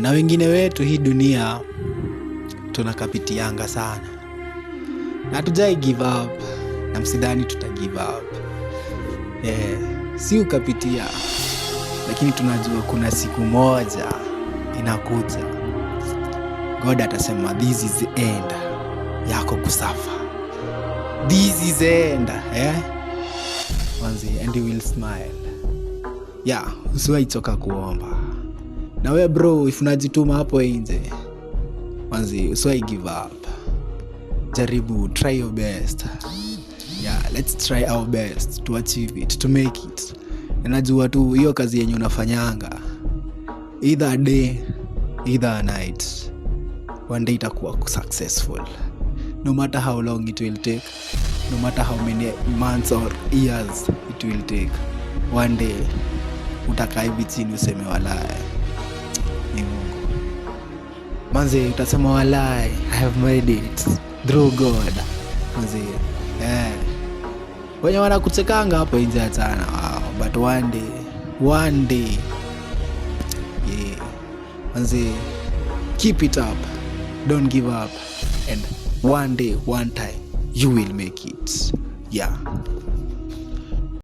Na wengine wetu hii dunia tunakapitianga sana na hatujai give up, na msidhani tuta give up. Si ukapitia, lakini tunajua kuna siku moja inakuja God atasema this is the end yako kusafa. This is the end, Manzi, and you will smile. Usiwahi choka kuomba. Na we bro, if unajituma hapo nje, manzi, usiwahi give up. Jaribu, try your best. Let's try our best to achieve it, to make it. Najua tu hiyo kazi yenye unafanyanga, either a day, either a night, one day itakuwa successful. No matter how long it will take, no matter how many months or years it will take, one day utakaa hivi chini useme walai ni Mungu. Manze, utasema walai I have made it through God. Manze, wenye wanakuchekanga hapo nje achana wao, but one day manze, keep it up, don't give up, and one day, one time you will make it.